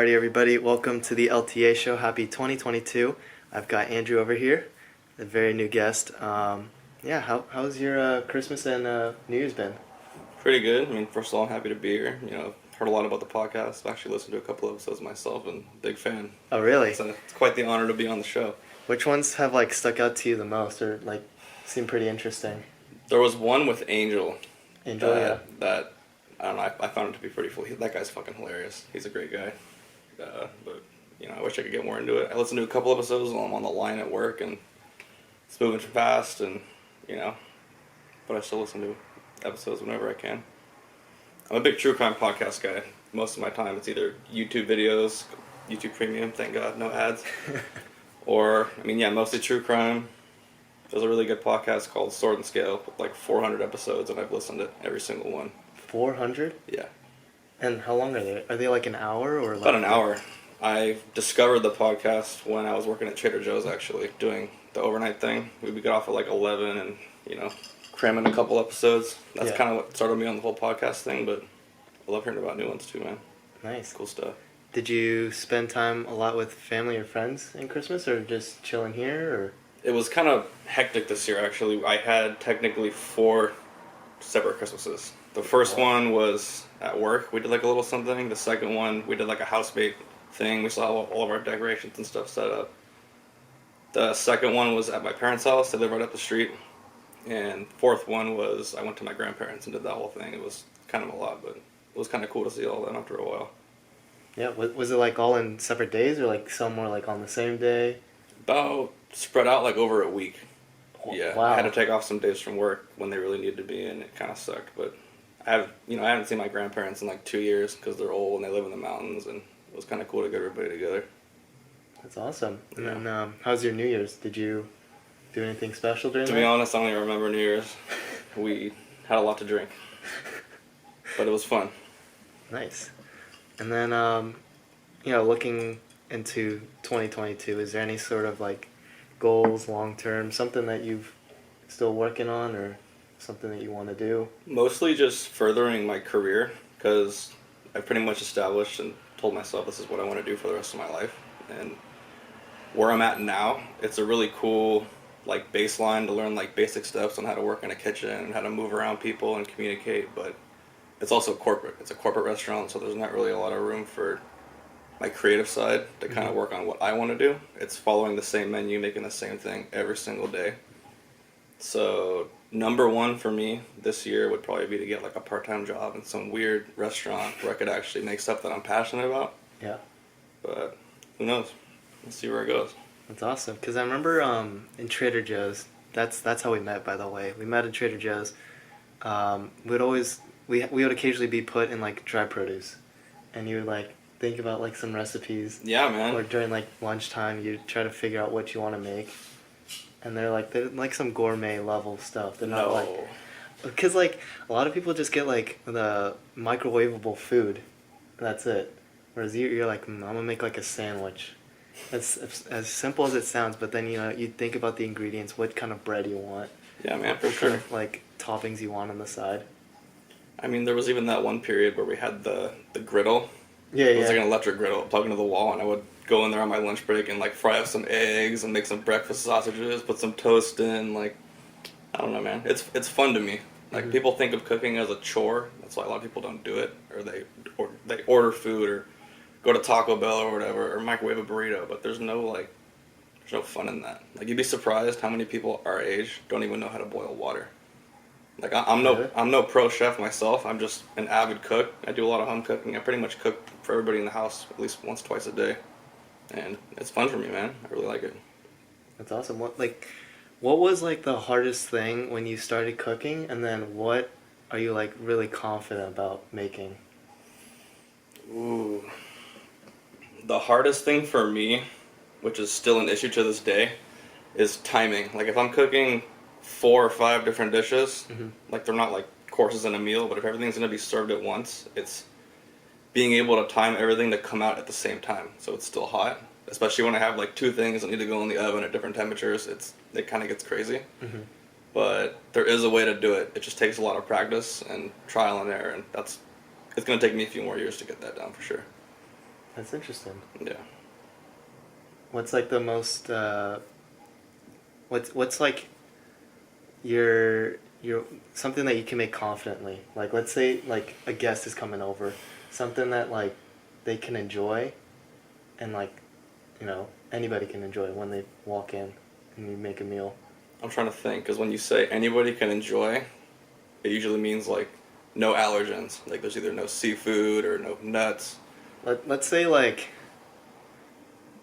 Alrighty, everybody, welcome to the LTA show. Happy 2022. I've got Andrew over here, a very new guest. How's your Christmas and New Year's been? Pretty good. I mean, first of all, I'm happy to be here. Heard a lot about the podcast. I've actually listened to a couple of episodes myself and big fan. Oh, really? So it's quite the honor to be on the show. Which ones have stuck out to you the most, or seem pretty interesting? There was one with Angel. Angel, that I don't know. I found it to be pretty cool. That guy's fucking hilarious. He's a great guy. But I wish I could get more into it. I listened to a couple episodes while I'm on the line at work, and it's moving fast, and but I still listen to episodes whenever I can. I'm a big true crime podcast guy. Most of my time, it's either YouTube videos, YouTube Premium, thank God, no ads, or mostly true crime. There's a really good podcast called Sword and Scale with 400 episodes, and I've listened to every single one. 400? Yeah. And how long are they? Are they an hour or about an hour? I discovered the podcast when I was working at Trader Joe's, actually, doing the overnight thing. We would get off at 11 and, cram in a couple episodes. That's kind of what started me on the whole podcast thing, but I love hearing about new ones too, man. Nice. Cool stuff. Did you spend time a lot with family or friends in Christmas, or just chilling here, or? It was kind of hectic this year, actually. I had technically 4 separate Christmases. The first one was at work. We did a little something. The second one, we did a housemate thing. We saw all of our decorations and stuff set up. The second one was at my parents' house. They live right up the street. And fourth one was I went to my grandparents and did that whole thing. It was kind of a lot, but it was kind of cool to see all that after a while. Yeah, was it all in separate days, or some were on the same day? About spread out over a week. Oh, yeah, wow. I had to take off some days from work when they really needed to be, and it kind of sucked. But I haven't seen my grandparents in 2 years because they're old and they live in the mountains, and it was kind of cool to get everybody together. That's awesome. And then, how's your New Year's? Did you do anything special during that? To be honest, I don't even remember New Year's. We had a lot to drink, but it was fun. Nice. And then, looking into 2022, is there any sort of goals long term, something that you've still working on, or something that you want to do? Mostly just furthering my career, because I've pretty much established and told myself this is what I want to do for the rest of my life. And where I'm at now, it's a really cool baseline to learn basic steps on how to work in a kitchen and how to move around people and communicate, but it's also corporate. It's a corporate restaurant, so there's not really a lot of room for my creative side to kind of work on what I want to do. It's following the same menu, making the same thing every single day. So number one for me this year would probably be to get a part-time job in some weird restaurant where I could actually make stuff that I'm passionate about. Yeah. But who knows? We'll see where it goes. That's awesome. Because I remember in Trader Joe's, that's how we met, by the way. We met in Trader Joe's. We would occasionally be put in dry produce, and you would think about some recipes. Yeah, man. Or during lunchtime, you try to figure out what you want to make, and they're some gourmet level stuff. They're not because a lot of people just get the microwavable food, and that's it. Whereas you're I'm gonna make a sandwich. It's as simple as it sounds, but then you think about the ingredients, what kind of bread you want. Yeah, man, for sure. Kind of toppings you want on the side. I mean, there was even that one period where we had the griddle. Yeah, it was an electric griddle plugged into the wall, and I would go in there on my lunch break and fry up some eggs and make some breakfast sausages, put some toast in. I don't know, man. It's fun to me. People think of cooking as a chore. That's why a lot of people don't do it, or they order food or go to Taco Bell or whatever, or microwave a burrito. But there's no fun in that. You'd be surprised how many people our age don't even know how to boil water. I'm no pro chef myself. I'm just an avid cook. I do a lot of home cooking. I pretty much cook for everybody in the house at least once, twice a day, and it's fun for me, man. I really like it. That's awesome. What was the hardest thing when you started cooking, and then what are you really confident about making? Ooh, the hardest thing for me, which is still an issue to this day, is timing. If I'm cooking 4 or 5 different dishes, they're not courses in a meal, but if everything's going to be served at once, it's being able to time everything to come out at the same time so it's still hot, especially when I have 2 things that need to go in the oven at different temperatures. It kind of gets crazy. But there is a way to do it. It just takes a lot of practice and trial and error, and it's going to take me a few more years to get that down for sure. That's interesting. Yeah. What's like the most what's like your something that you can make confidently? Like let's say like a guest is coming over, something that like they can enjoy and like, you know, anybody can enjoy when they walk in and you make a meal. I'm trying to think, because when you say anybody can enjoy, it usually means like no allergens. Like there's either no seafood or no nuts. Let's say like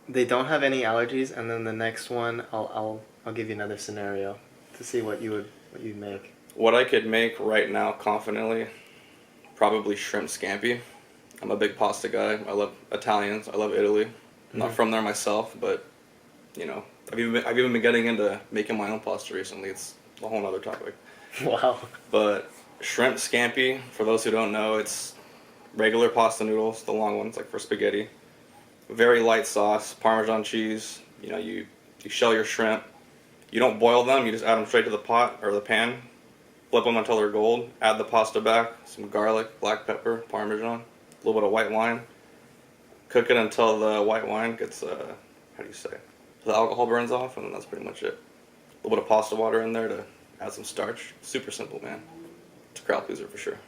they don't have any allergies, and then the next one I'll give you another scenario to see what you'd make. What I could make right now confidently, probably shrimp scampi. I'm a big pasta guy. I love Italians. I love Italy. I'm not from there myself, but you know, I've even been getting into making my own pasta recently. It's a whole other topic. Wow. But shrimp scampi, for those who don't know, it's regular pasta noodles, the long ones, like for spaghetti. Very light sauce, Parmesan cheese. You know, you shell your shrimp. You don't boil them. You just add them straight to the pot or the pan. Flip them until they're gold. Add the pasta back. Some garlic, black pepper, Parmesan, a little bit of white wine. Cook it until the white wine gets, how do you say? The alcohol burns off, and then that's pretty much it. A little bit of pasta water in there to add some starch. Super simple, man. It's a crowd pleaser for sure.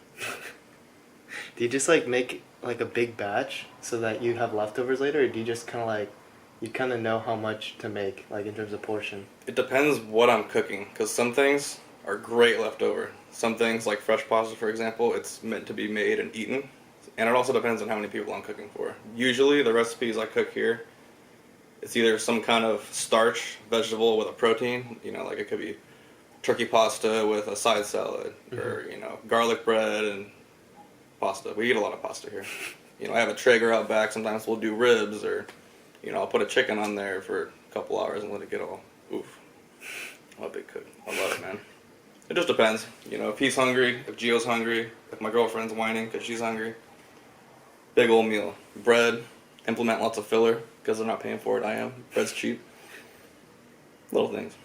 Do you just like make like a big batch so that you have leftovers later, or do you just kind of like you kind of know how much to make, like in terms of portion? It depends what I'm cooking, because some things are great leftover. Some things, like fresh pasta, for example, it's meant to be made and eaten. And it also depends on how many people I'm cooking for. Usually, the recipes I cook here, it's either some kind of starch vegetable with a protein. You know, like it could be turkey pasta with a side salad, or you know, garlic bread and pasta. We eat a lot of pasta here. You know, I have a Traeger out back. Sometimes we'll do ribs, or you know, I'll put a chicken on there for a couple hours and let it get all oof. I'm a big cook. I love it, man. It just depends. You know, if he's hungry, if Gio's hungry, if my girlfriend's whining because she's hungry. Big old meal. Bread. Implement lots of filler because they're not paying for it. I am. Bread's cheap. Little things.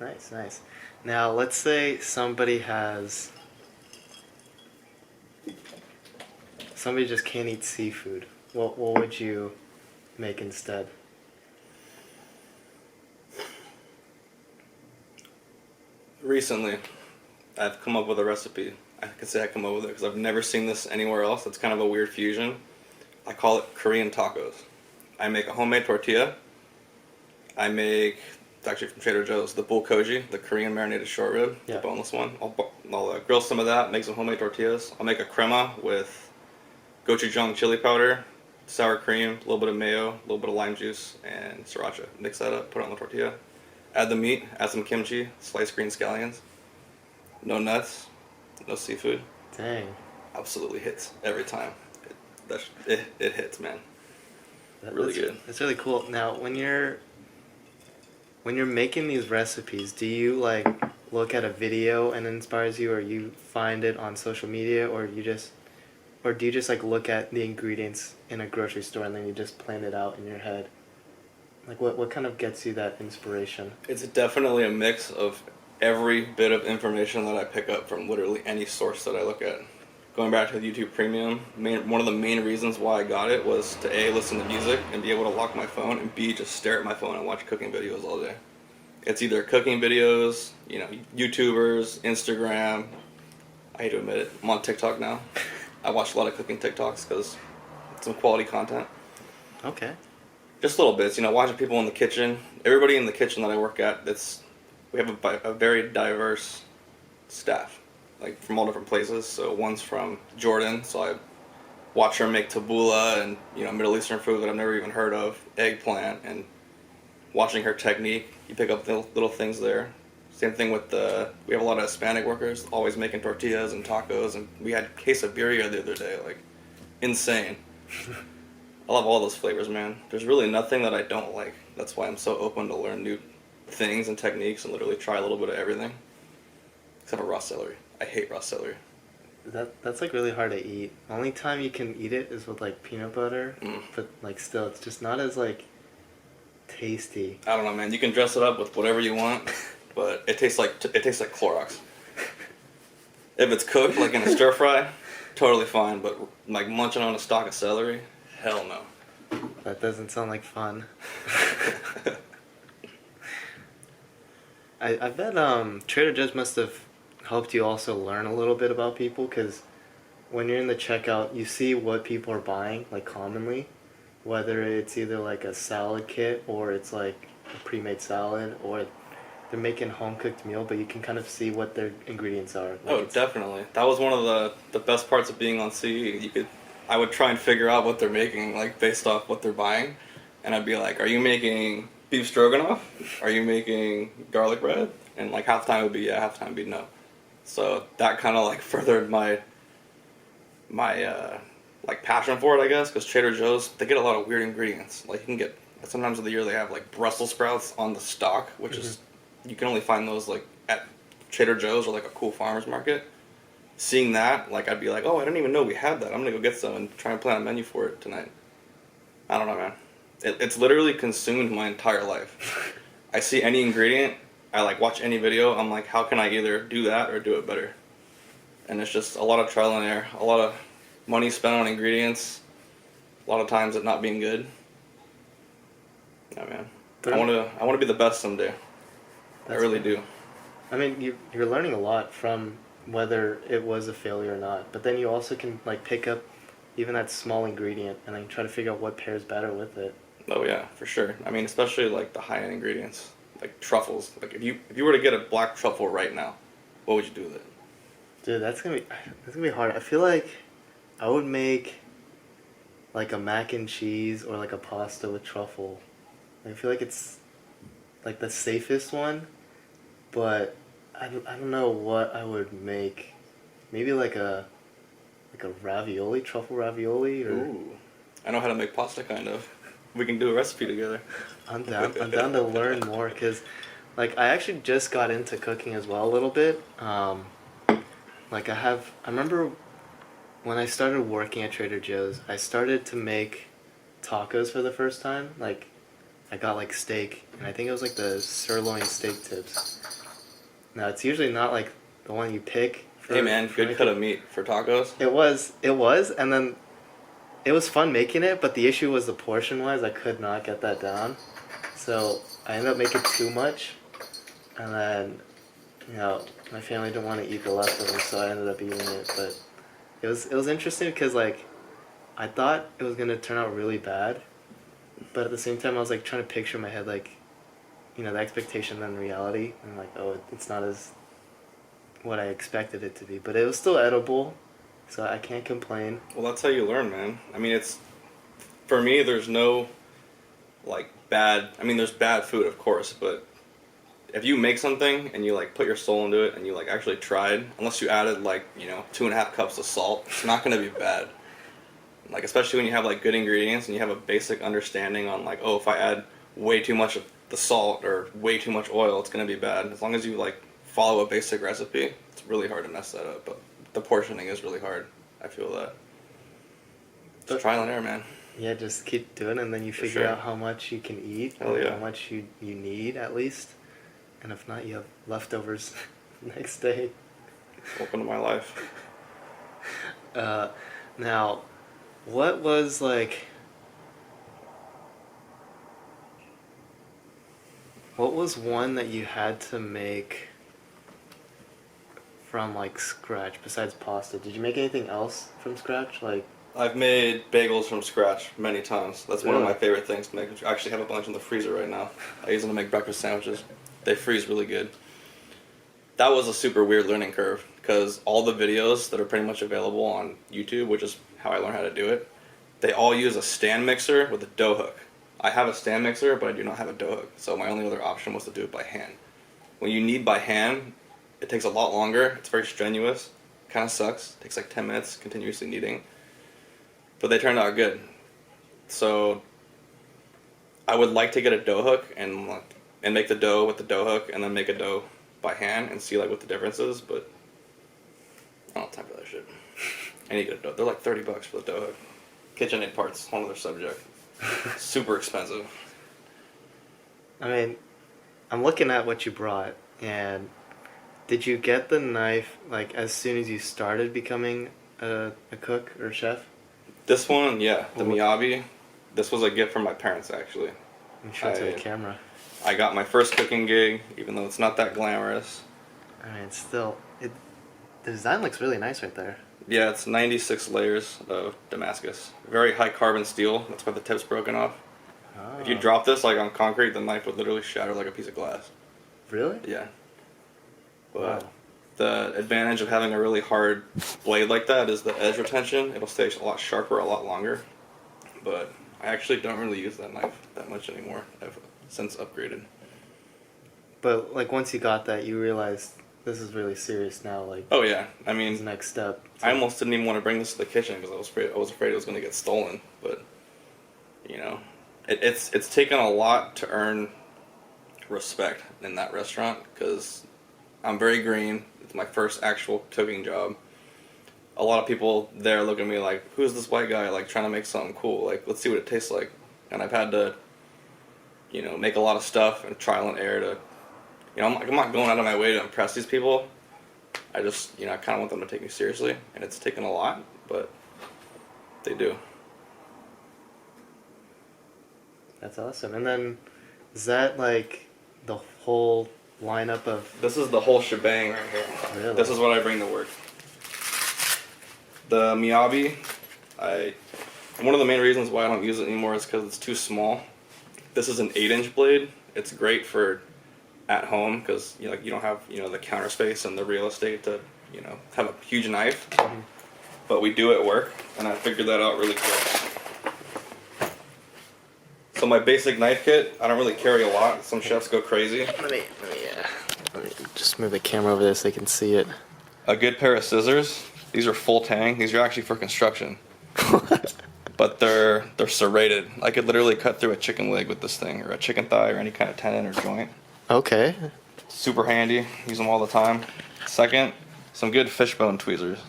Nice, nice. Now, let's say somebody just can't eat seafood. What would you make instead? Recently, I've come up with a recipe. I could say I come up with it because I've never seen this anywhere else. It's kind of a weird fusion. I call it Korean tacos. I make a homemade tortilla. It's actually from Trader Joe's, the bulgogi, the Korean marinated short rib, the boneless one. I'll grill some of that, make some homemade tortillas. I'll make a crema with gochujang chili powder, sour cream, a little bit of mayo, a little bit of lime juice, and sriracha. Mix that up, put it on the tortilla. Add the meat, add some kimchi, sliced green scallions. No nuts, no seafood. Dang. Absolutely hits every time. It hits, man. Really good. That's really cool. Now, when you're making these recipes, do you like look at a video and it inspires you, or you find it on social media, or do you just like look at the ingredients in a grocery store and then you just plan it out in your head? Like what kind of gets you that inspiration? It's definitely a mix of every bit of information that I pick up from literally any source that I look at. Going back to the YouTube Premium, one of the main reasons why I got it was to A, listen to music and be able to lock my phone, and B, just stare at my phone and watch cooking videos all day. It's either cooking videos, you know, YouTubers, Instagram. I hate to admit it, I'm on TikTok now. I watch a lot of cooking TikToks because it's some quality content. Okay. Just little bits, you know, watching people in the kitchen. Everybody in the kitchen that I work at, we have a very diverse staff, like from all different places. So one's from Jordan, so I watch her make tabbouleh and, you know, Middle Eastern food that I've never even heard of, eggplant, and watching her technique, you pick up the little things there. Same thing with we have a lot of Hispanic workers always making tortillas and tacos, and we had quesadilla the other day, like insane. I love all those flavors, man. There's really nothing that I don't like. That's why I'm so open to learn new things and techniques and literally try a little bit of everything. Except for raw celery. I hate raw celery. That's like really hard to eat. The only time you can eat it is with like peanut butter, but like still, it's just not as like tasty. I don't know, man. You can dress it up with whatever you want, but it tastes like Clorox. If it's cooked like in a stir fry, totally fine. But like munching on a stalk of celery, hell no. That doesn't sound like fun. I bet Trader Joe's must have helped you also learn a little bit about people, because when you're in the checkout, you see what people are buying, like commonly, whether it's either like a salad kit or it's like a pre-made salad, or they're making home-cooked meal, but you can kind of see what their ingredients are. Like Oh, definitely. That was one of the best parts of being on CE. I would try and figure out what they're making, like based off what they're buying, and I'd be like, "Are you making beef stroganoff? Are you making garlic bread?" And like half the time it would be yeah, half the time it would be no. So that kind of like furthered my like passion for it, I guess, because Trader Joe's, they get a lot of weird ingredients. Like you can get sometimes of the year they have like Brussels sprouts on the stock, which is you can only find those like at Trader Joe's or like a cool farmer's market. Seeing that, like I'd be like, oh, I didn't even know we had that. I'm gonna go get some and try and plan a menu for it tonight. I don't know, man. It's literally consumed my entire life. I see any ingredient, I like watch any video, I'm like, how can I either do that or do it better? And it's just a lot of trial and error, a lot of money spent on ingredients, a lot of times it not being good. Yeah, man. I want to be the best someday. I really do. I mean, you're learning a lot from whether it was a failure or not, but then you also can like pick up even that small ingredient and then try to figure out what pairs better with it. Oh yeah, for sure. I mean, especially like the high-end ingredients, like truffles. Like if you were to get a black truffle right now, what would you do with it? Dude, that's gonna be hard. I feel like I would make like a mac and cheese or like a pasta with truffle. I feel like it's like the safest one, but I don't know what I would make. Maybe like a ravioli, truffle ravioli, or Ooh, I know how to make pasta, kind of. We can do a recipe together. I'm down. I'm down to learn more, because like I actually just got into cooking as well a little bit. Like I remember when I started working at Trader Joe's, I started to make tacos for the first time. Like I got like steak, and I think it was like the sirloin steak tips. Now it's usually not like the one you pick. Hey man, good cut of meat for tacos. It was, and then it was fun making it, but the issue was the portion wise, I could not get that down. So I ended up making too much, and then, my family didn't want to eat the leftovers, so I ended up eating it. But it was interesting because like I thought it was gonna turn out really bad, but at the same time I was like trying to picture in my head like, the expectation and reality, and like, oh, it's not as what I expected it to be, but it was still edible, so I can't complain. Well, that's how you learn, man. I mean, for me, there's no like bad. I mean, there's bad food, of course, but if you make something and you like put your soul into it and you like actually tried, unless you added like 2.5 cups of salt, it's not gonna be bad. Like especially when you have like good ingredients and you have a basic understanding on like, oh, if I add way too much of the salt or way too much oil, it's gonna be bad. As long as you like follow a basic recipe, it's really hard to mess that up. But the portioning is really hard. I feel that. It's trial and error, man. Yeah, just keep doing it, and then you figure out how much you can eat, Hell yeah. how much you need at least, and if not, you have leftovers next day. Welcome to my life. Now, what was like? What was one that you had to make from like scratch besides pasta? Did you make anything else from scratch? Like I've made bagels from scratch many times. That's one of Really? my favorite things to make. I actually have a bunch in the freezer right now. I use them to make breakfast sandwiches. They freeze really good. That was a super weird learning curve because all the videos that are pretty much available on YouTube, which is how I learned how to do it, they all use a stand mixer with a dough hook. I have a stand mixer, but I do not have a dough hook, so my only other option was to do it by hand. When you knead by hand, it takes a lot longer. It's very strenuous. Kind of sucks. It takes like 10 minutes continuously kneading. But they turned out good. So I would like to get a dough hook and make the dough with the dough hook and then make a dough by hand and see like what the difference is, but I don't have time for that shit. I need to get a dough. They're like $30 for the dough hook. KitchenAid parts, whole other subject. Super expensive. I mean, I'm looking at what you brought, and did you get the knife like as soon as you started becoming a cook or chef? This one, yeah, the Miyabi. This was a gift from my parents, actually. I'm sure to the camera. I got my first cooking gig, even though it's not that glamorous. I mean, it's still the design looks really nice right there. Yeah, it's 96 layers of Damascus. Very high carbon steel. That's why the tip's broken off. Oh. If you drop this like on concrete, the knife would literally shatter like a piece of glass. Really? Yeah. But Wow. the advantage of having a really hard blade like that is the edge retention. It'll stay a lot sharper, a lot longer. But I actually don't really use that knife that much anymore. I've since upgraded. But like once you got that, you realized this is really serious now. Like, Oh yeah, I this mean, is the next step. I almost didn't even want to bring this to the kitchen because I was afraid it was going to get stolen. But you know, it's taken a lot to earn respect in that restaurant because I'm very green. It's my first actual cooking job. A lot of people there look at me like, who's this white guy, like, trying to make something cool? Like, let's see what it tastes like. And I've had to, you know, make a lot of stuff and trial and error to, you know, I'm not going out of my way to impress these people. I just, you know, I kind of want them to take me seriously. And it's taken a lot, but they do. That's awesome. And then, is that like the whole lineup of? This is the whole shebang right here. Really? This is what I bring to work. The Miyabi, one of the main reasons why I don't use it anymore is because it's too small. This is an 8-inch blade. It's great for at home because you don't have the counter space and the real estate to have a huge knife. Mm-hmm. But we do at work, and I figured that out really quick. So my basic knife kit, I don't really carry a lot. Some chefs go crazy. Let me just move the camera over there so they can see it. A good pair of scissors. These are full tang. These are actually for construction. But they're serrated. I could literally cut through a chicken leg with this thing, or a chicken thigh, or any kind of tendon or joint. Okay. Super handy. Use them all the time. Second, some good fishbone tweezers.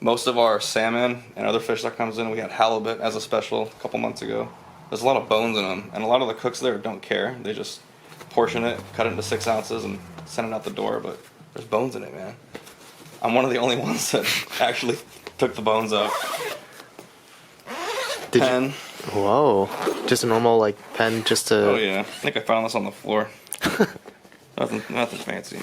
Most of our salmon and other fish that comes in, we had halibut as a special a couple months ago. There's a lot of bones in them, and a lot of the cooks there don't care. They just portion it, cut it into 6 ounces, and send it out the door. But there's bones in it, man. I'm one of the only ones that actually took the bones out. Pen. Whoa. Just a normal like pen, just to. Oh yeah. I think I found this on the floor. Nothing fancy.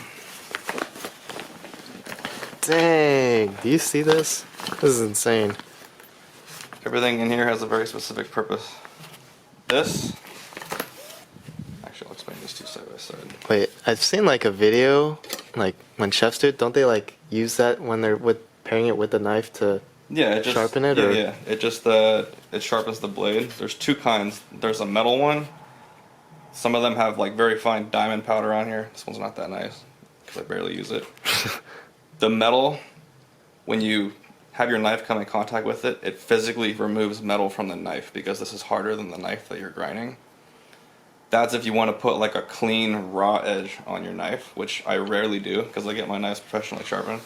Dang. Do you see this? This is insane. Everything in here has a very specific purpose. This. Actually, I'll explain these two side by side. Wait, I've seen like a video, like when chefs do it, don't they like use that when they're pairing it with the knife to sharpen it? Yeah. It sharpens the blade. There's two kinds. There's a metal one. Some of them have like very fine diamond powder on here. This one's not that nice because I barely use it. The metal, when you have your knife come in contact with it, it physically removes metal from the knife because this is harder than the knife that you're grinding. That's if you want to put like a clean raw edge on your knife, which I rarely do because I get my knives professionally sharpened.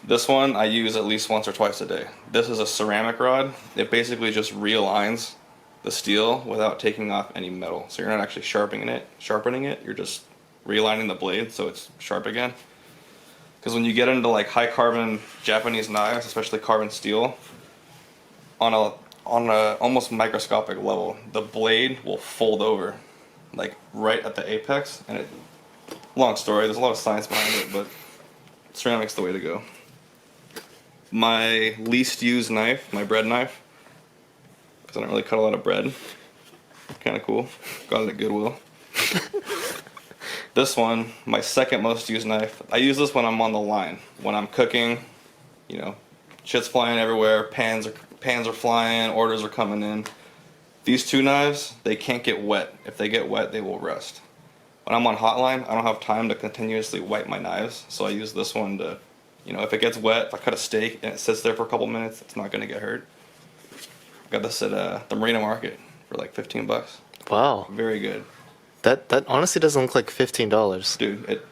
This one I use at least once or twice a day. This is a ceramic rod. It basically just realigns the steel without taking off any metal. So you're not actually sharpening it, you're just realigning the blade so it's sharp again. Because when you get into like high carbon Japanese knives, especially carbon steel, on a almost microscopic level, the blade will fold over, like right at the apex. And long story, there's a lot of science behind it, but ceramic's the way to go. My least used knife, my bread knife, because I don't really cut a lot of bread. Kind of cool. Got it at Goodwill. This one, my second most used knife. I use this when I'm on the line. When I'm cooking, shit's flying everywhere, pans are flying, orders are coming in. These two knives, they can't get wet. If they get wet, they will rust. When I'm on hotline, I don't have time to continuously wipe my knives, so I use this one to, if it gets wet, if I cut a steak and it sits there for a couple minutes, it's not going to get hurt. Got this at the Marina Market for like $15. Wow. Very good. That honestly doesn't look like $15. Dude,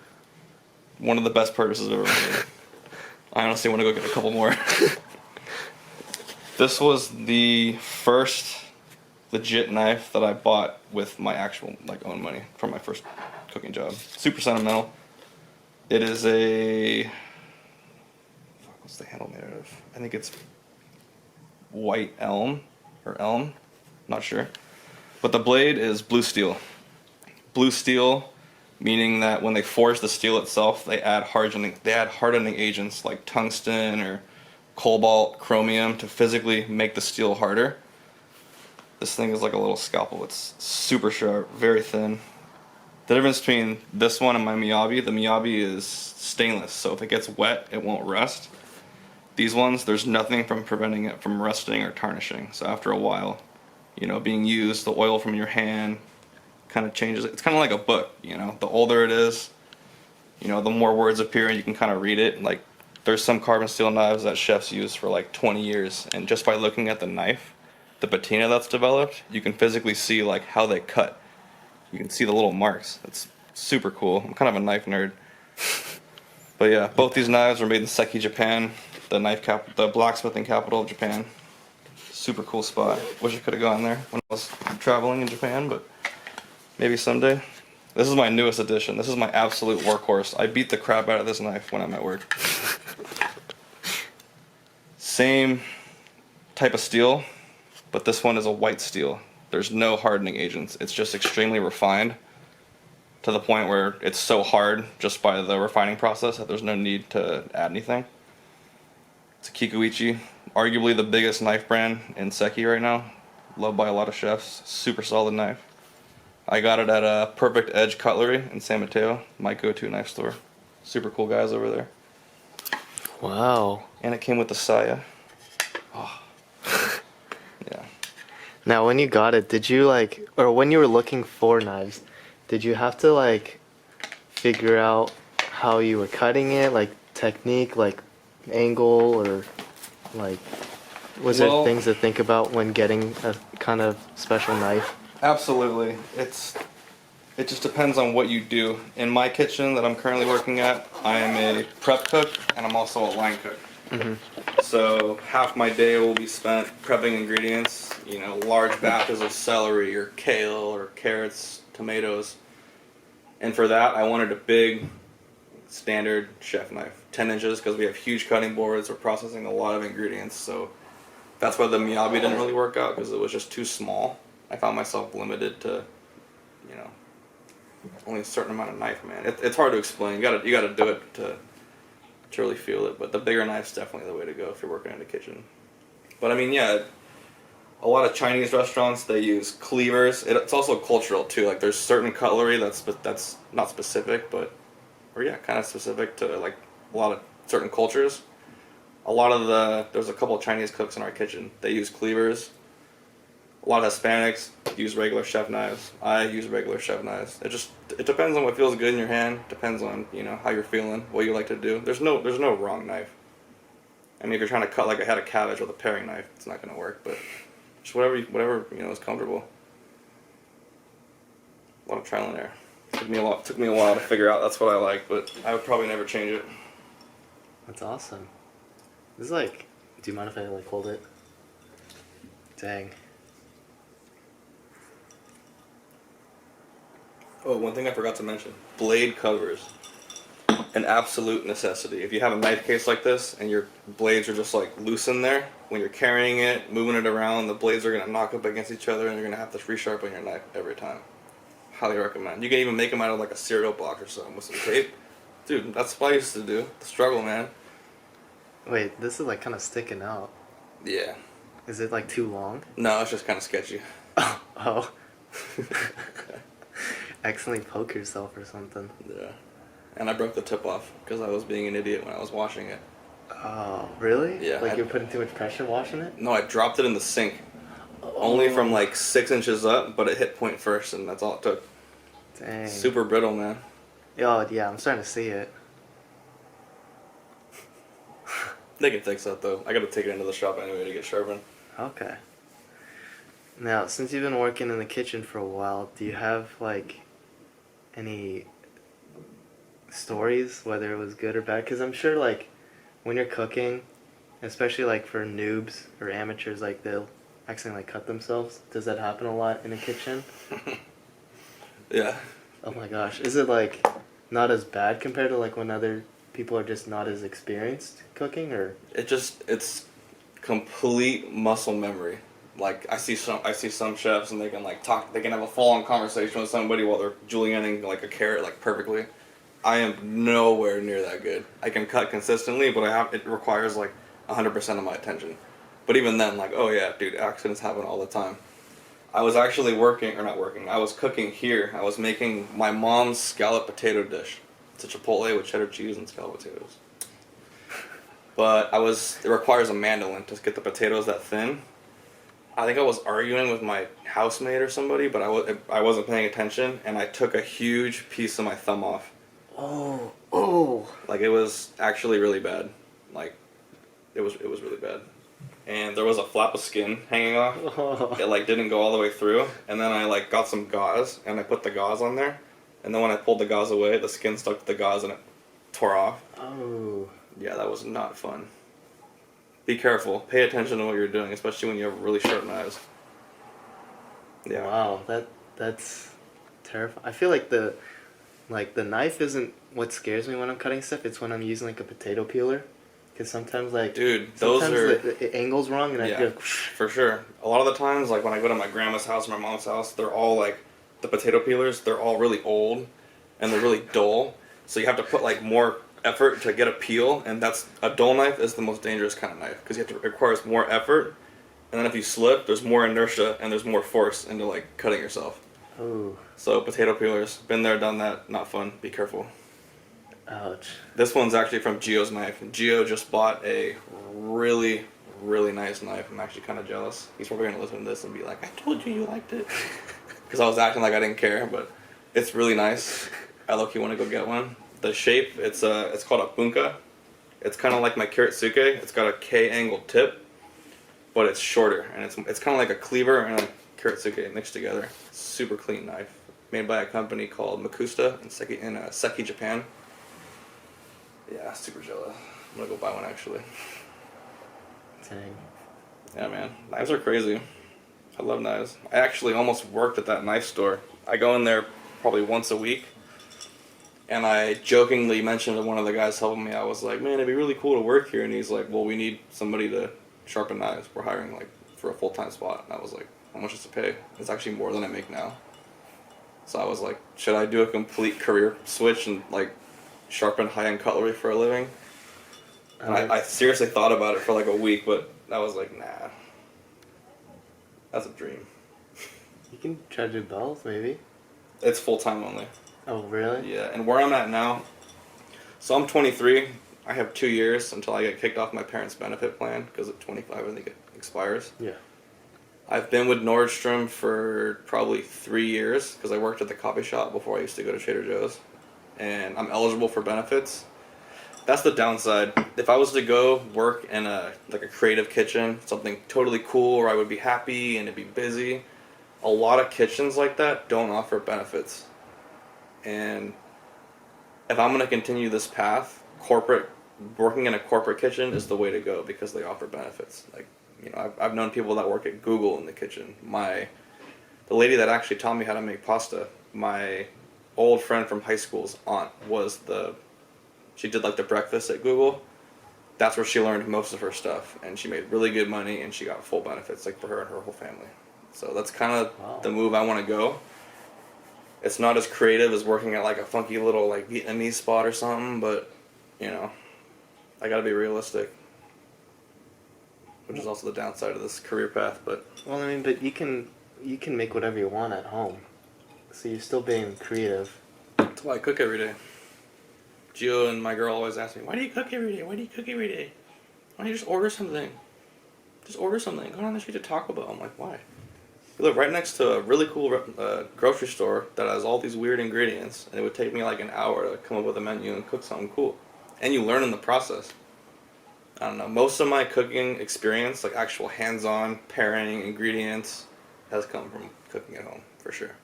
one of the best purchases I've ever made. I honestly want to go get a couple more. This was the first legit knife that I bought with my actual own money from my first cooking job. Super sentimental. It is what's the handle made out of? I think it's white elm or elm. Not sure. But the blade is blue steel. Blue steel, meaning that when they forge the steel itself, they add hardening agents like tungsten or cobalt, chromium to physically make the steel harder. This thing is like a little scalpel. It's super sharp, very thin. The difference between this one and my Miyabi, the Miyabi is stainless, so if it gets wet, it won't rust. These ones, there's nothing from preventing it from rusting or tarnishing. So after a while, being used, the oil from your hand kind of changes. It's kind of like a book, The older it is, the more words appear and you can kind of read it. Like, there's some carbon steel knives that chefs use for like 20 years, and just by looking at the knife, the patina that's developed, you can physically see like how they cut. You can see the little marks. It's super cool. I'm kind of a knife nerd. But yeah, both these knives were made in Seki, Japan, the blacksmithing capital of Japan. Super cool spot. Wish I could have gone there when I was traveling in Japan, but maybe someday. This is my newest addition. This is my absolute workhorse. I beat the crap out of this knife when I'm at work. Same type of steel, but this one is a white steel. There's no hardening agents. It's just extremely refined to the point where it's so hard just by the refining process that there's no need to add anything. It's a Kikuichi, arguably the biggest knife brand in Seki right now. Loved by a lot of chefs. Super solid knife. I got it at Perfect Edge Cutlery in San Mateo, my go-to knife store. Super cool guys over there. Wow. And it came with the saya. Oh. Yeah. Now, when you got it, did you or when you were looking for knives, did you have to figure out how you were cutting it, technique, angle, or was there things to think about when getting a kind of special knife? Absolutely. It just depends on what you do. In my kitchen that I'm currently working at, I am a prep cook and I'm also a line cook. Mm-hmm. So half my day will be spent prepping ingredients, large batches of celery or kale or carrots, tomatoes. And for that, I wanted a big, standard chef knife, 10 inches, because we have huge cutting boards. We're processing a lot of ingredients, so that's why the Miyabi didn't really work out, because it was just too small. I found myself limited to, only a certain amount of knife, man. It's hard to explain. You gotta do it to really feel it. But the bigger knife's definitely the way to go if you're working in the kitchen. But I mean, yeah, a lot of Chinese restaurants, they use cleavers. It's also cultural too. Like, there's certain cutlery that's not specific, kind of specific to a lot of certain cultures. There's a couple of Chinese cooks in our kitchen. They use cleavers. A lot of Hispanics use regular chef knives. I use regular chef knives. It depends on what feels good in your hand. Depends on how you're feeling, what you like to do. There's no wrong knife. I mean, if you're trying to cut like a head of cabbage with a paring knife, it's not gonna work. But just whatever is comfortable. A lot of trial and error. Took me a while to figure out that's what I like, but I would probably never change it. That's awesome. This is do you mind if I hold it? Dang. Oh, one thing I forgot to mention. Blade covers. An absolute necessity. If you have a knife case like this and your blades are just loose in there, when you're carrying it, moving it around, the blades are going to knock up against each other and you're going to have to resharpen your knife every time. Highly recommend. You can even make them out of a cereal box or something with some tape. Dude, that's what I used to do. The struggle, man. Wait, this is kind of sticking out. Yeah. Is it too long? No, it's just kind of sketchy. Oh. Accidentally poke yourself or something. Yeah. And I broke the tip off because I was being an idiot when I was washing it. Oh, really? Yeah. You're putting too much pressure washing it? No, I dropped it in the sink. Oh. Only from 6 inches up, but it hit point first, and that's all it took. Dang. Super brittle, man. Oh, yeah, I'm starting to see it. They can fix that, though. I gotta take it into the shop anyway to get sharpened. Okay. Now, since you've been working in the kitchen for a while, do you have, any stories, whether it was good or bad? Because I'm sure, when you're cooking, especially, for noobs or amateurs, they'll accidentally cut themselves. Does that happen a lot in a kitchen? Yeah. Oh my gosh. Is it, not as bad compared to, when other people are just not as experienced cooking, or? It's complete muscle memory. Like I see some chefs and they can like talk. They can have a full-on conversation with somebody while they're julienning like a carrot like perfectly. I am nowhere near that good. I can cut consistently, but it requires like 100% of my attention. But even then, like, oh yeah, dude, accidents happen all the time. I was actually not working. I was cooking here. I was making my mom's scallop potato dish. It's a chipotle with cheddar cheese and scallop potatoes. But it requires a mandolin to get the potatoes that thin. I think I was arguing with my housemate or somebody, but I wasn't paying attention, and I took a huge piece of my thumb off. Oh. Like, it was actually really bad. Like, it was really bad. And there was a flap of skin hanging off. Oh. It, like, didn't go all the way through. And then I, like, got some gauze, and I put the gauze on there. And then when I pulled the gauze away, the skin stuck to the gauze, and it tore off. Oh. Yeah, that was not fun. Be careful. Pay attention to what you're doing, especially when you have really sharp knives. Yeah. Wow, that's terrifying. I feel like the knife isn't what scares me when I'm cutting stuff. It's when I'm using like a potato peeler, because sometimes it angles wrong and I feel like, for sure. A lot of the times, like when I go to my grandma's house or my mom's house, they're all like the potato peelers. They're all really old and they're really dull. So you have to put like more effort to get a peel, and a dull knife is the most dangerous kind of knife because it requires more effort, and then if you slip, there's more inertia and there's more force into like cutting yourself. oh, So potato peelers, been there, done that, not fun. Be careful. ouch. This one's actually from Gio's knife. Gio just bought a really, really nice knife. I'm actually kind of jealous. He's probably gonna listen to this and be like, "I told you liked it," because I was acting like I didn't care, but it's really nice. I low-key want to go get one. The shape, it's called a bunka. It's kind of like my kiritsuke. It's got a K-angled tip, but it's shorter, and it's kind of like a cleaver and a kiritsuke mixed together. Super clean knife, made by a company called Makusta in Seki, Japan. Yeah, super jealous. I'm gonna go buy one actually. Dang. Yeah, man, knives are crazy. I love knives. I actually almost worked at that knife store. I go in there probably once a week. And I jokingly mentioned to one of the guys helping me, I was like, man, it'd be really cool to work here. And he's like, well, we need somebody to sharpen knives. We're hiring like for a full-time spot. And I was like, how much does it pay? It's actually more than I make now. So I was like, should I do a complete career switch and like sharpen high-end cutlery for a living? And I seriously thought about it for like a week, but I was like, nah. That's a dream. You can try to do both, maybe. It's full-time only. Oh, really? Yeah, and where I'm at now, so I'm 23. I have 2 years until I get kicked off my parents' benefit plan, because at 25 I think it expires. Yeah. I've been with Nordstrom for probably 3 years, because I worked at the coffee shop before I used to go to Trader Joe's. And I'm eligible for benefits. That's the downside. If I was to go work in a creative kitchen, something totally cool where I would be happy and it'd be busy, a lot of kitchens like that don't offer benefits. And if I'm going to continue this path, working in a corporate kitchen is the way to go because they offer benefits. Like, you know, I've known people that work at Google in the kitchen. The lady that actually taught me how to make pasta, my old friend from high school's aunt she did like the breakfast at Google. That's where she learned most of her stuff, and she made really good money, and she got full benefits like for her and her whole family. So that's kind of the move I want to go. It's not as creative as working at like a funky little like Vietnamese spot or something, but you know, I gotta be realistic, which is also the downside of this career path. But well, I mean, but you can make whatever you want at home, so you're still being creative. that's why I cook every day. Gio and my girl always ask me, "Why do you cook every day? Why do you cook every day? Why don't you just order something? Just order something. Go down the street to Taco Bell." I'm like, why? We live right next to a really cool grocery store that has all these weird ingredients, and it would take me like an hour to come up with a menu and cook something cool. And you learn in the process. I don't know, most of my cooking experience, like actual hands-on pairing ingredients, has come from cooking at home, for sure.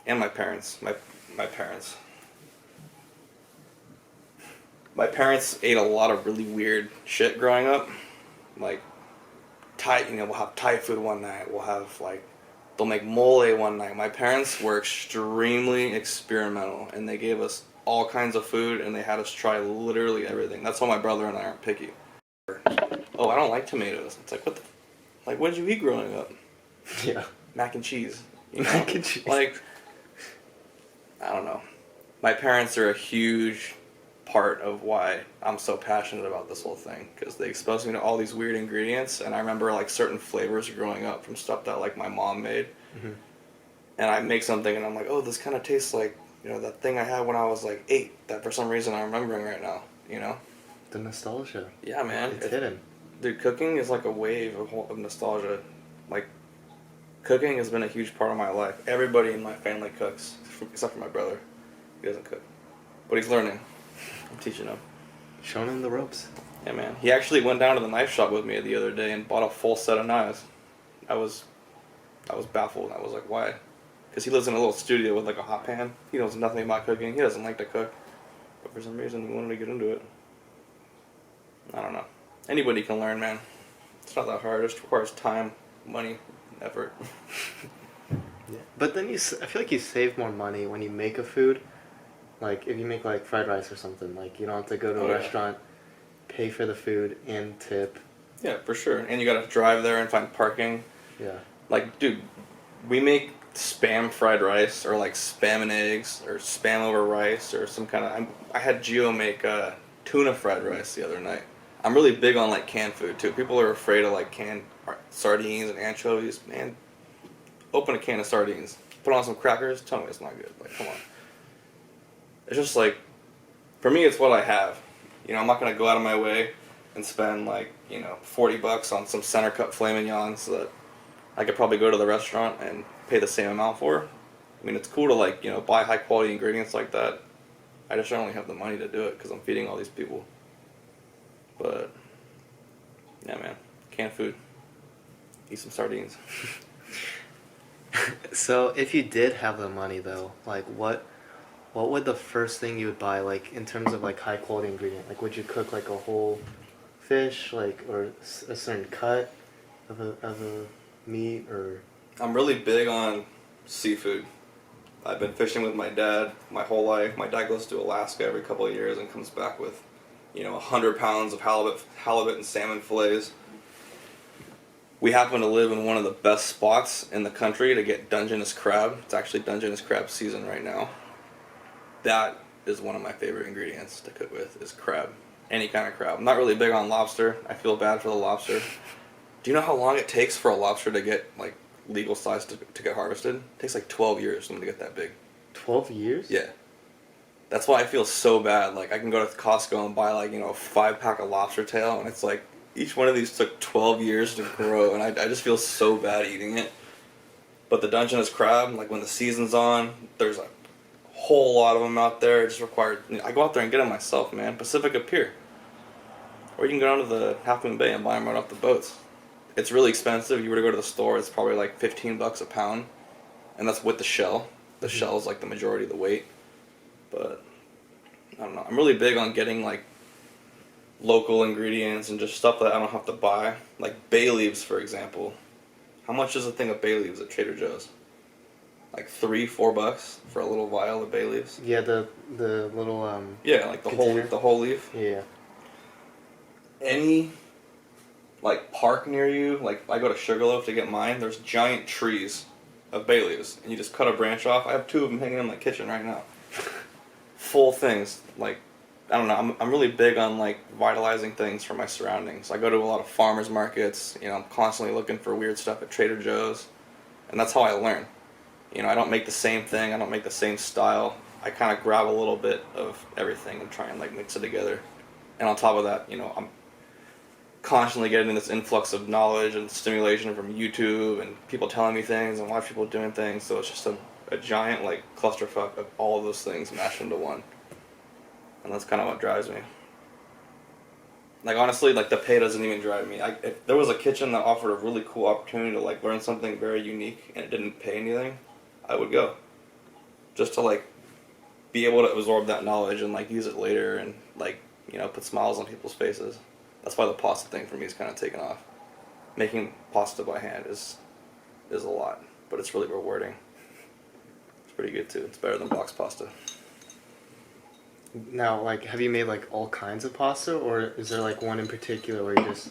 And my parents. My parents. My parents ate a lot of really weird shit growing up. Like, we'll have Thai food one night. They'll make mole one night. My parents were extremely experimental, and they gave us all kinds of food, and they had us try literally everything. That's why my brother and I aren't picky. Oh, I don't like tomatoes. It's like, what the? Like, what did you eat growing up? Yeah. Mac and cheese. You know? Mac and cheese. Like, I don't know. My parents are a huge part of why I'm so passionate about this whole thing, because they exposed me to all these weird ingredients, and I remember like certain flavors growing up from stuff that like my mom made. Mm-hmm. And I make something and I'm like, oh, this kind of tastes like, you know, that thing I had when I was like 8 that for some reason I'm remembering right now, you know? The nostalgia. Yeah, man. It's hidden. Dude, cooking is like a wave of nostalgia. Like, cooking has been a huge part of my life. Everybody in my family cooks, except for my brother. He doesn't cook. But he's learning. I'm teaching him. Showing him the ropes. Yeah, man. He actually went down to the knife shop with me the other day and bought a full set of knives. I was baffled. I was like, why? Because he lives in a little studio with like a hot pan. He knows nothing about cooking. He doesn't like to cook. But for some reason, he wanted to get into it. I don't know. Anybody can learn, man. It's not that hard. It just requires time, money, effort. Yeah. But then I feel like you save more money when you make a food. Like, if you make, like, fried rice or something. Like, you don't have to go to a restaurant, pay for the food, and tip. Yeah, for sure. And you gotta drive there and find parking. Yeah. Like, dude, we make Spam fried rice, or like Spam and eggs, or Spam over rice, or some kind of... I had Gio make tuna fried rice the other night. I'm really big on like canned food too. People are afraid of like canned sardines and anchovies. Man, open a can of sardines, put on some crackers, tell me it's not good. Like, come on. It's just like, for me, it's what I have. You know, I'm not gonna go out of my way and spend like, you know, $40 on some center cut filet mignons that I could probably go to the restaurant and pay the same amount for. I mean, it's cool to like, you know, buy high quality ingredients like that. I just don't really have the money to do it because I'm feeding all these people. But, yeah, man. Canned food. Eat some sardines. So, if you did have the money, though, like, what would the first thing you would buy, like, in terms of, like, high-quality ingredient? Like, would you cook, like, a whole fish, like, or a certain cut of a meat, or... I'm really big on seafood. I've been fishing with my dad my whole life. My dad goes to Alaska every couple of years and comes back with, you know, 100 pounds of halibut and salmon fillets. We happen to live in one of the best spots in the country to get Dungeness crab. It's actually Dungeness crab season right now. That is one of my favorite ingredients to cook with, is crab. Any kind of crab. I'm not really big on lobster. I feel bad for the lobster. Do you know how long it takes for a lobster to get, like, legal size to get harvested? It takes like 12 years for them to get that big. 12 years? Yeah. That's why I feel so bad. Like, I can go to Costco and buy, like, you know, a 5-pack of lobster tail, and it's like, each one of these took 12 years to grow, and I just feel so bad eating it. But the Dungeness crab, like, when the season's on, there's a whole lot of them out there. It just required... You know, I go out there and get them myself, man. Pacifica Pier. Or you can go down to the Half Moon Bay and buy them right off the boats. It's really expensive. If you were to go to the store, it's probably like $15 a pound. And that's with the shell. The shell is like the majority of the weight. But, I don't know. I'm really big on getting, like, local ingredients and just stuff that I don't have to buy. Like bay leaves, for example. How much is a thing of bay leaves at Trader Joe's? Like $3-4 for a little vial of bay leaves. Yeah, the little yeah, like the whole leaf. Yeah. Any like park near you, like I go to Sugarloaf to get mine. There's giant trees of bay leaves, and you just cut a branch off. I have 2 of them hanging in my kitchen right now. Full things. Like, I don't know. I'm really big on like vitalizing things from my surroundings. I go to a lot of farmers markets. You know, I'm constantly looking for weird stuff at Trader Joe's, and that's how I learn. You know, I don't make the same thing. I don't make the same style. I kind of grab a little bit of everything and try and like mix it together. And on top of that, you know, I'm constantly getting this influx of knowledge and stimulation from YouTube and people telling me things and watch people doing things. So it's just a giant like clusterfuck of all of those things mashed into one. And that's kind of what drives me. Like, honestly, like, the pay doesn't even drive me. If there was a kitchen that offered a really cool opportunity to, like, learn something very unique and it didn't pay anything, I would go. Just to, like, be able to absorb that knowledge and, like, use it later and, like, you know, put smiles on people's faces. That's why the pasta thing for me is kind of taken off. Making pasta by hand is a lot, but it's really rewarding. It's pretty good, too. It's better than box pasta. Now, like, have you made, like, all kinds of pasta, or is there, like, one in particular where you just...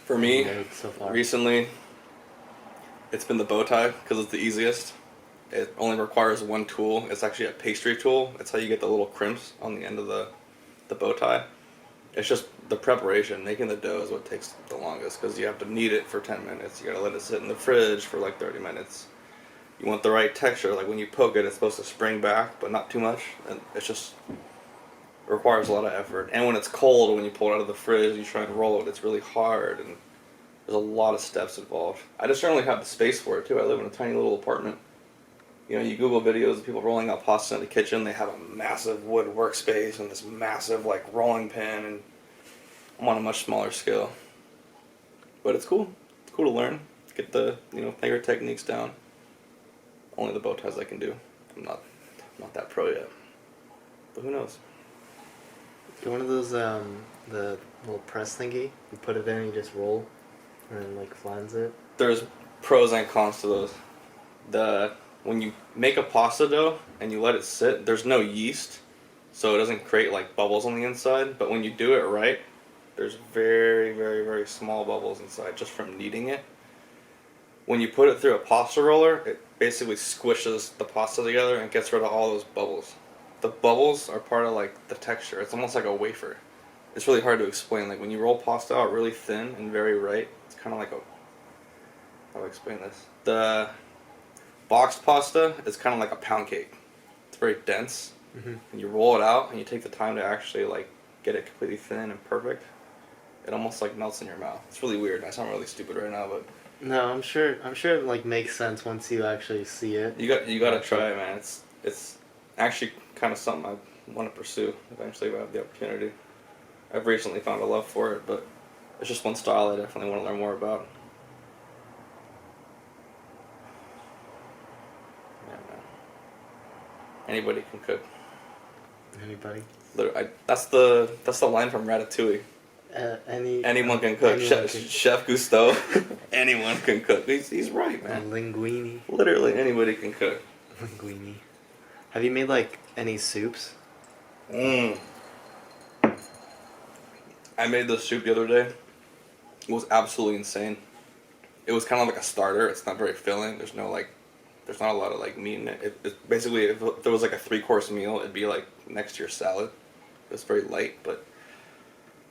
For me, made so far? recently, it's been the bow tie because it's the easiest. It only requires one tool. It's actually a pastry tool. It's how you get the little crimps on the end of the bow tie. It's just the preparation. Making the dough is what takes the longest because you have to knead it for 10 minutes. You gotta let it sit in the fridge for like 30 minutes. You want the right texture. Like when you poke it, it's supposed to spring back, but not too much. And it's just requires a lot of effort. And when it's cold, when you pull it out of the fridge and you try and roll it, it's really hard. And there's a lot of steps involved. I just generally have the space for it too. I live in a tiny little apartment. You know, you Google videos of people rolling out pasta in the kitchen. They have a massive wood workspace and this massive like rolling pin, and I'm on a much smaller scale. But it's cool. It's cool to learn. Get the finger techniques down. Only the bow ties I can do. I'm not that pro yet. But who knows? Get one of those the little press thingy. You put it in and you just roll, and then like flans it. There's pros and cons to those. When you make a pasta dough and you let it sit, there's no yeast, so it doesn't create like bubbles on the inside. But when you do it right, there's very, very, very small bubbles inside just from kneading it. When you put it through a pasta roller, it basically squishes the pasta together and gets rid of all those bubbles. The bubbles are part of like the texture. It's almost like a wafer. It's really hard to explain. Like when you roll pasta out really thin and very right, it's kind of like how do I explain this? The boxed pasta is kind of like a pound cake. It's very dense. Mm-hmm. And you roll it out and you take the time to actually like get it completely thin and perfect. It almost like melts in your mouth. It's really weird. I sound really stupid right now, but No, I'm sure it like makes sense once you actually see it. you got to try it, man. It's actually kind of something I want to pursue eventually if I have the opportunity. I've recently found a love for it, but it's just one style I definitely want to learn more about. Yeah, man. Anybody can cook. Anybody? Literally, that's the line from Ratatouille. Anyone can cook. Chef Gusteau. Anyone can cook. He's right, man. Linguine. Literally anybody can cook. Linguine. Have you made like any soups? I made this soup the other day. It was absolutely insane. It was kind of like a starter. It's not very filling. There's not a lot of like meat in it. It basically, if there was like a 3-course meal, it'd be like next to your salad. It's very light, but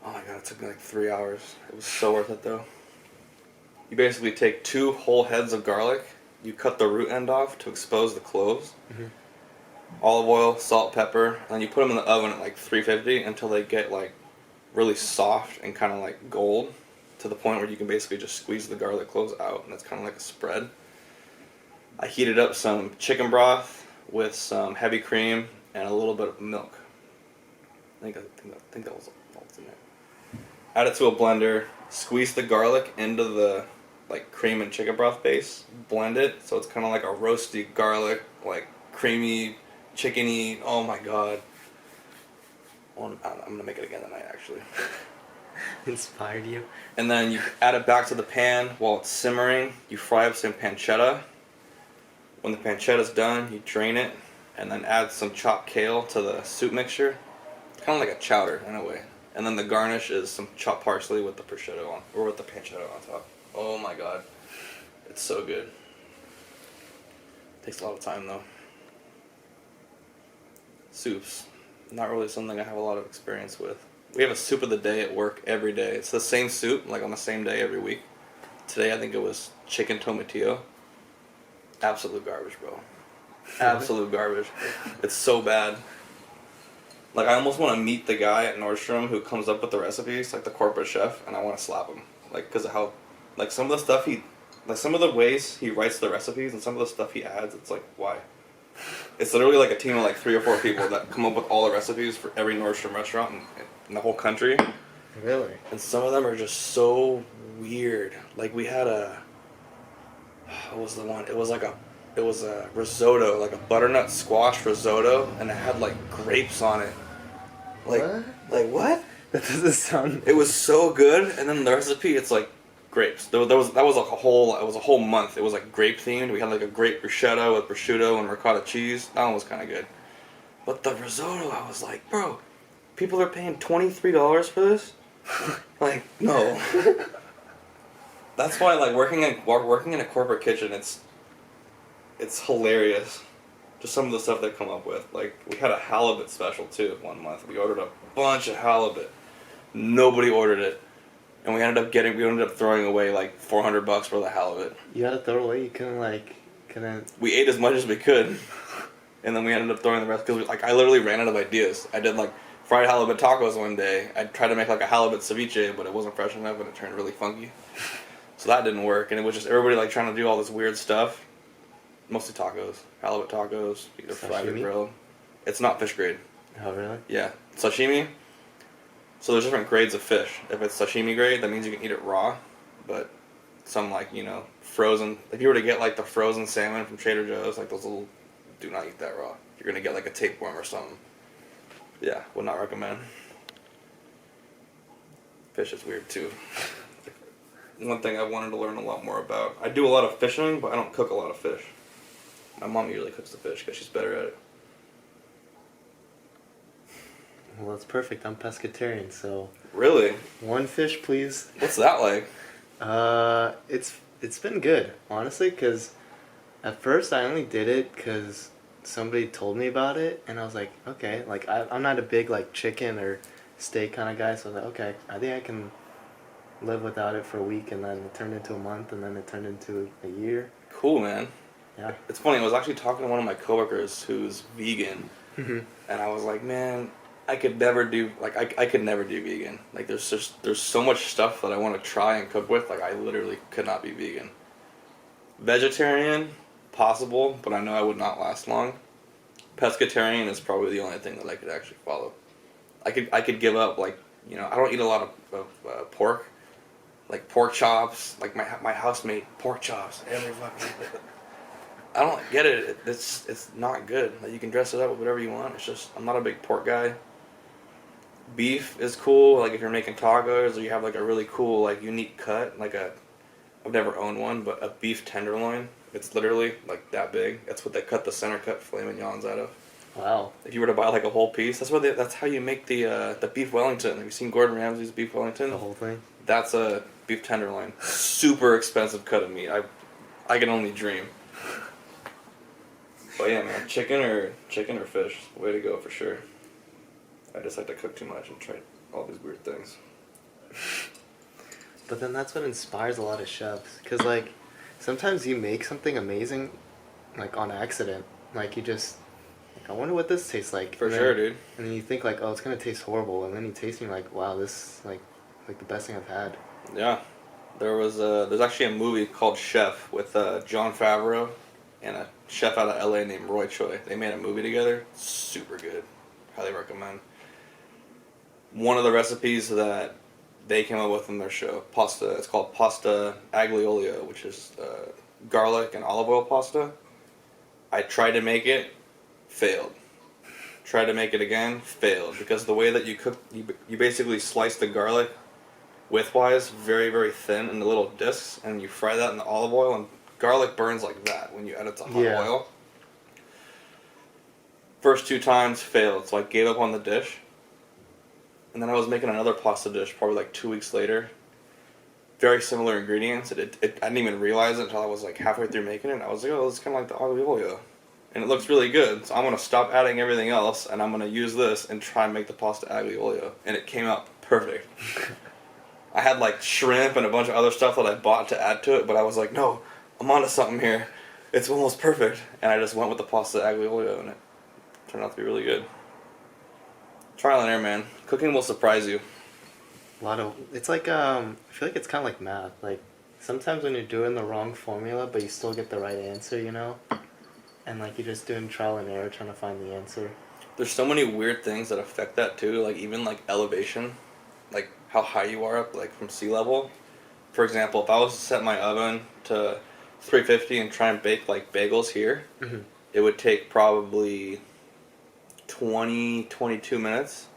oh my god, it took me like 3 hours. It was so worth it though. You basically take 2 whole heads of garlic. You cut the root end off to expose the cloves. Mm-hmm. Olive oil, salt, pepper, and you put them in the oven at like 350 until they get like really soft and kind of like gold, to the point where you can basically just squeeze the garlic cloves out and it's kind of like a spread. I heated up some chicken broth with some heavy cream and a little bit of milk. I think that was all that's in there. Add it to a blender, squeeze the garlic into the like cream and chicken broth base, blend it so it's kind of like a roasty garlic, like creamy, chickeny. Oh my god. I'm gonna make it again tonight, actually. Inspired you? And then you add it back to the pan while it's simmering. You fry up some pancetta. When the pancetta's done, you drain it, and then add some chopped kale to the soup mixture. It's kind of like a chowder in a way. And then the garnish is some chopped parsley with the prosciutto on, or with the pancetta on top. Oh my god, it's so good. Takes a lot of time though. Soups, not really something I have a lot of experience with. We have a soup of the day at work every day. It's the same soup, like on the same day every week. Today I think it was chicken tomatillo. Absolute garbage, bro. Absolute garbage. It's so bad. Like, I almost want to meet the guy at Nordstrom who comes up with the recipes, like the corporate chef, and I want to slap him. Like, because of how, like, some of the stuff some of the ways he writes the recipes and some of the stuff he adds, it's like, why? It's literally like a team of like 3 or 4 people that come up with all the recipes for every Nordstrom restaurant in the whole country. Really? And some of them are just so weird. Like, we had what was the one? It was a risotto, like a butternut squash risotto, and it had like grapes on it. Like, what? Like what? That doesn't sound. It was so good, and then the recipe, it's like grapes. That was a whole month. It was like grape themed. We had like a grape bruschetta with prosciutto and ricotta cheese. That one was kind of good. But the risotto, I was like, bro, people are paying $23 for this? Like, no. That's why, like, working in a corporate kitchen, it's hilarious. Just some of the stuff they come up with. Like, we had a halibut special too one month. We ordered a bunch of halibut. Nobody ordered it, and we ended up throwing away like $400 worth of halibut. You had to throw it away. You couldn't. We ate as much as we could, and then we ended up throwing the rest because I literally ran out of ideas. I did like fried halibut tacos one day. I tried to make like a halibut ceviche, but it wasn't fresh enough and it turned really funky. So that didn't work, and it was just everybody like trying to do all this weird stuff. Mostly tacos, halibut tacos, either fried or grilled. It's not fish grade. Oh really? Yeah, sashimi. So there's different grades of fish. If it's sashimi grade, that means you can eat it raw, but some like frozen. If you were to get like the frozen salmon from Trader Joe's, like those little, do not eat that raw. You're gonna get like a tapeworm or something. Yeah, would not recommend. Fish is weird too. One thing I wanted to learn a lot more about. I do a lot of fishing, but I don't cook a lot of fish. My mom usually cooks the fish because she's better at it. Well, that's perfect. I'm pescatarian, so. Really? One fish, please. What's that like? It's been good, honestly, because at first I only did it because somebody told me about it, and I was like, okay, like I'm not a big like chicken or steak kind of guy, so I was like, okay, I think I can live without it for a week, and then it turned into a month, and then it turned into a year. Cool, man. Yeah. It's funny, I was actually talking to one of my coworkers who's vegan, Mm-hmm. and I was like, man, I could never do vegan. Like there's so much stuff that I want to try and cook with, like I literally could not be vegan. Vegetarian, possible, but I know I would not last long. Pescatarian is probably the only thing that I could actually follow. I could give up, like, I don't eat a lot of pork, like pork chops, like my house made pork chops every fucking day. I don't get it. It's not good. Like, you can dress it up with whatever you want. It's just, I'm not a big pork guy. Beef is cool, like if you're making tacos or you have like a really cool like unique cut, I've never owned one, but a beef tenderloin. It's literally like that big. That's what they cut the center cut filet mignons out of. Wow. If you were to buy like a whole piece, that's how you make the beef Wellington. Have you seen Gordon Ramsay's beef Wellington? The whole thing. That's a beef tenderloin. Super expensive cut of meat. I can only dream. But yeah, man, chicken or fish, way to go for sure. I just like to cook too much and try all these weird things. But then that's what inspires a lot of chefs, because like sometimes you make something amazing like on accident, like you just like, I wonder what this tastes like. For sure, dude. And then you think like, oh, it's gonna taste horrible, and then you taste and you're like, wow, this is like the best thing I've had. Yeah, there's actually a movie called Chef with Jon Favreau and a chef out of LA named Roy Choi. They made a movie together. Super good. Highly recommend. One of the recipes that they came up with in their show, pasta. It's called pasta aglio-olio, which is garlic and olive oil pasta. I tried to make it, failed. Tried to make it again, failed. Because the way that you cook, you basically slice the garlic widthwise, very, very thin in the little discs, and you fry that in the olive oil, and garlic burns like that when you add it to hot oil. First 2 times failed, so I gave up on the dish. And then I was making another pasta dish probably like 2 weeks later. Very similar ingredients. I didn't even realize it until I was like halfway through making it. I was like, oh, this is kind of like the aglio olio. And it looks really good. So I'm going to stop adding everything else and I'm going to use this and try and make the pasta aglio olio. And it came out perfect. I had like shrimp and a bunch of other stuff that I bought to add to it, but I was like, no, I'm onto something here. It's almost perfect. And I just went with the pasta aglio olio and it turned out to be really good. Trial and error, man. Cooking will surprise you. It's like I feel like it's kind of like math. Like sometimes when you're doing the wrong formula, but you still get the right answer, and like you're just doing trial and error trying to find the answer. There's so many weird things that affect that too. Like even like elevation, like how high you are up, like from sea level. For example, if I was to set my oven to 350 and try and bake like bagels here, Mm-hmm. it would take probably 22 minutes.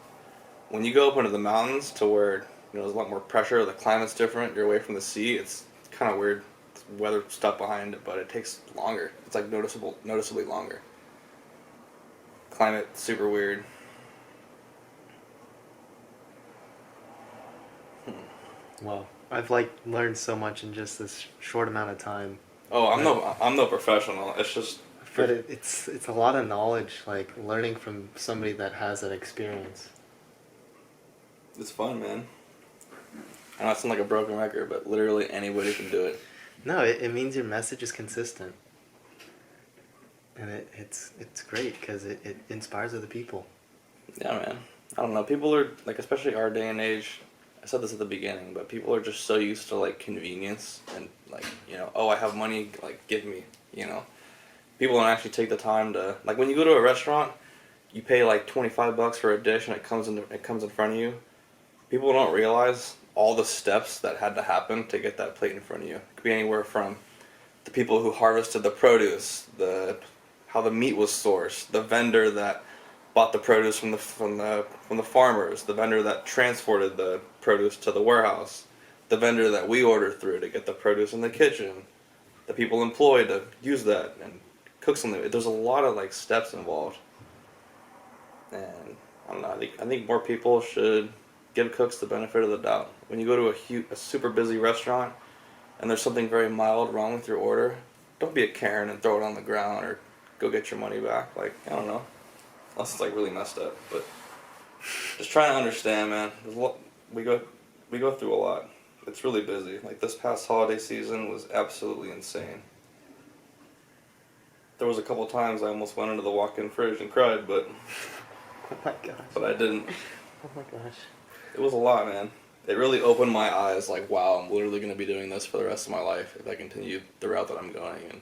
When you go up into the mountains to where there's a lot more pressure, the climate's different, you're away from the sea, it's kind of weird weather stuff behind it, but it takes longer. It's like noticeably longer. Climate, super weird. Wow. I've like learned so much in just this short amount of time. Oh, Like, I'm no professional. It's just but it's a lot of knowledge, like learning from somebody that has that experience. it's fun, man. I know I sound like a broken record, but literally anybody can do it. No, it means your message is consistent, and it's great because it inspires other people. Yeah, man. I don't know. People are like, especially our day and age. I said this at the beginning, but people are just so used to like convenience and like, oh, I have money, like give me, you know. People don't actually take the time to like when you go to a restaurant, you pay like $25 for a dish and it comes in front of you. People don't realize all the steps that had to happen to get that plate in front of you. It could be anywhere from the people who harvested the produce, the how the meat was sourced, the vendor that bought the produce from the farmers, the vendor that transported the produce to the warehouse, the vendor that we ordered through to get the produce in the kitchen, the people employed to use that and cook something. There's a lot of like steps involved, and I don't know. I think more people should give cooks the benefit of the doubt. When you go to a super busy restaurant and there's something very mild wrong with your order, don't be a Karen and throw it on the ground or go get your money back. Like, I don't know. Unless it's like really messed up. But just trying to understand, man. We go through a lot. It's really busy. Like this past holiday season was absolutely insane. There was a couple times I almost went into the walk-in fridge and cried, but Oh my gosh. but I didn't. Oh my gosh. It was a lot, man. It really opened my eyes. Like, wow, I'm literally going to be doing this for the rest of my life if I continue the route that I'm going. And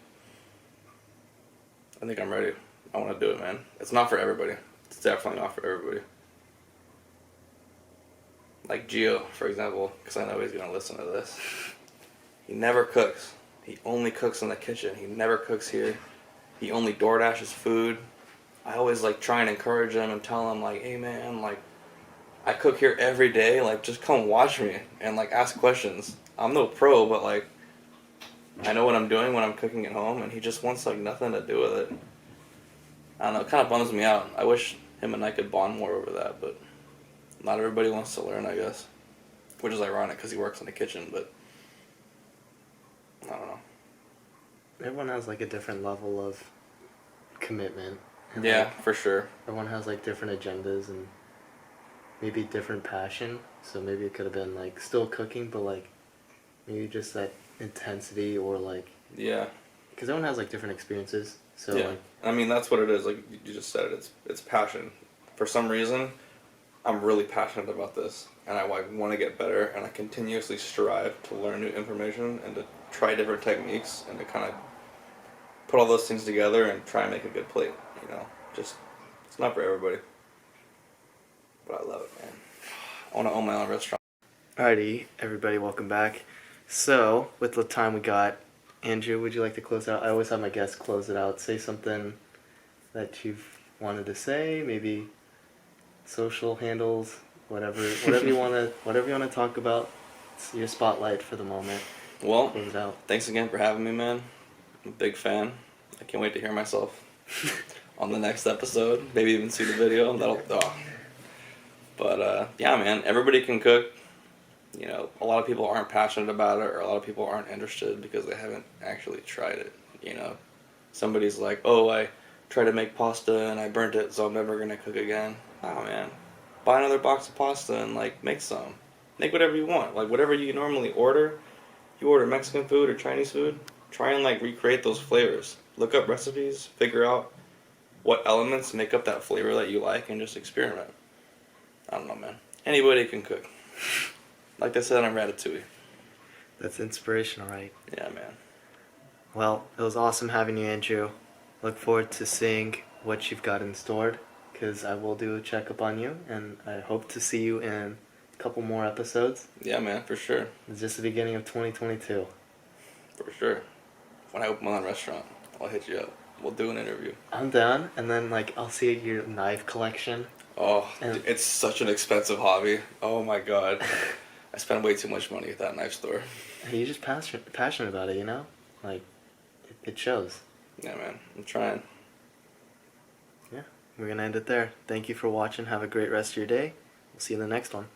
I think I'm ready. I want to do it, man. It's not for everybody. It's definitely not for everybody. Like Gio, for example, because I know he's going to listen to this. He never cooks. He only cooks in the kitchen. He never cooks here. He only DoorDashes food. I always like try and encourage him and tell him like, hey man, like I cook here every day. Like just come watch me and like ask questions. I'm no pro, but like I know what I'm doing when I'm cooking at home, and he just wants like nothing to do with it. I don't know. It kind of bums me out. I wish him and I could bond more over that, but not everybody wants to learn, I guess. Which is ironic because he works in the kitchen, but I don't know. Everyone has like a different level of commitment. And, Yeah, like, for sure. everyone has like different agendas and maybe different passion. So maybe it could have been like still cooking, but like maybe just that intensity or like Yeah. because everyone has like different experiences. So Yeah. like I mean, that's what it is. Like you just said it. It's passion. For some reason, I'm really passionate about this, and I like want to get better, and I continuously strive to learn new information and to try different techniques and to kind of put all those things together and try and make a good plate. Just it's not for everybody, but I love it, man. I want to own my own restaurant. alrighty, everybody, welcome back. So with the time we got, Andrew, would you like to close out? I always have my guests close it out. Say something that you've wanted to say, maybe social handles, whatever you wanna talk about. It's your spotlight for the moment. Well, Close it out. thanks again for having me, man. I'm a big fan. I can't wait to hear myself on the next episode. Maybe even see the video. But yeah, man, everybody can cook. A lot of people aren't passionate about it, or a lot of people aren't interested because they haven't actually tried it. Somebody's like, oh, I tried to make pasta and I burnt it, so I'm never gonna cook again. Oh man, buy another box of pasta and like make some. Make whatever you want. Like whatever you normally order. You order Mexican food or Chinese food. Try and like recreate those flavors. Look up recipes. Figure out what elements make up that flavor that you like, and just experiment. I don't know, man. Anybody can cook. Like they said on Ratatouille. That's inspirational, right? Yeah, man. Well, it was awesome having you, Andrew. Look forward to seeing what you've got in store, because I will do a checkup on you, and I hope to see you in a couple more episodes. Yeah, man, for sure. It's just the beginning of 2022. For sure. When I open my own restaurant, I'll hit you up. We'll do an interview. I'm down, and then like I'll see your knife collection. Oh, And- it's such an expensive hobby. Oh my god. I spend way too much money at that knife store. You're just passionate about it, you know? Like, it shows. Yeah, man. I'm trying. Yeah, we're gonna end it there. Thank you for watching. Have a great rest of your day. We'll see you in the next one.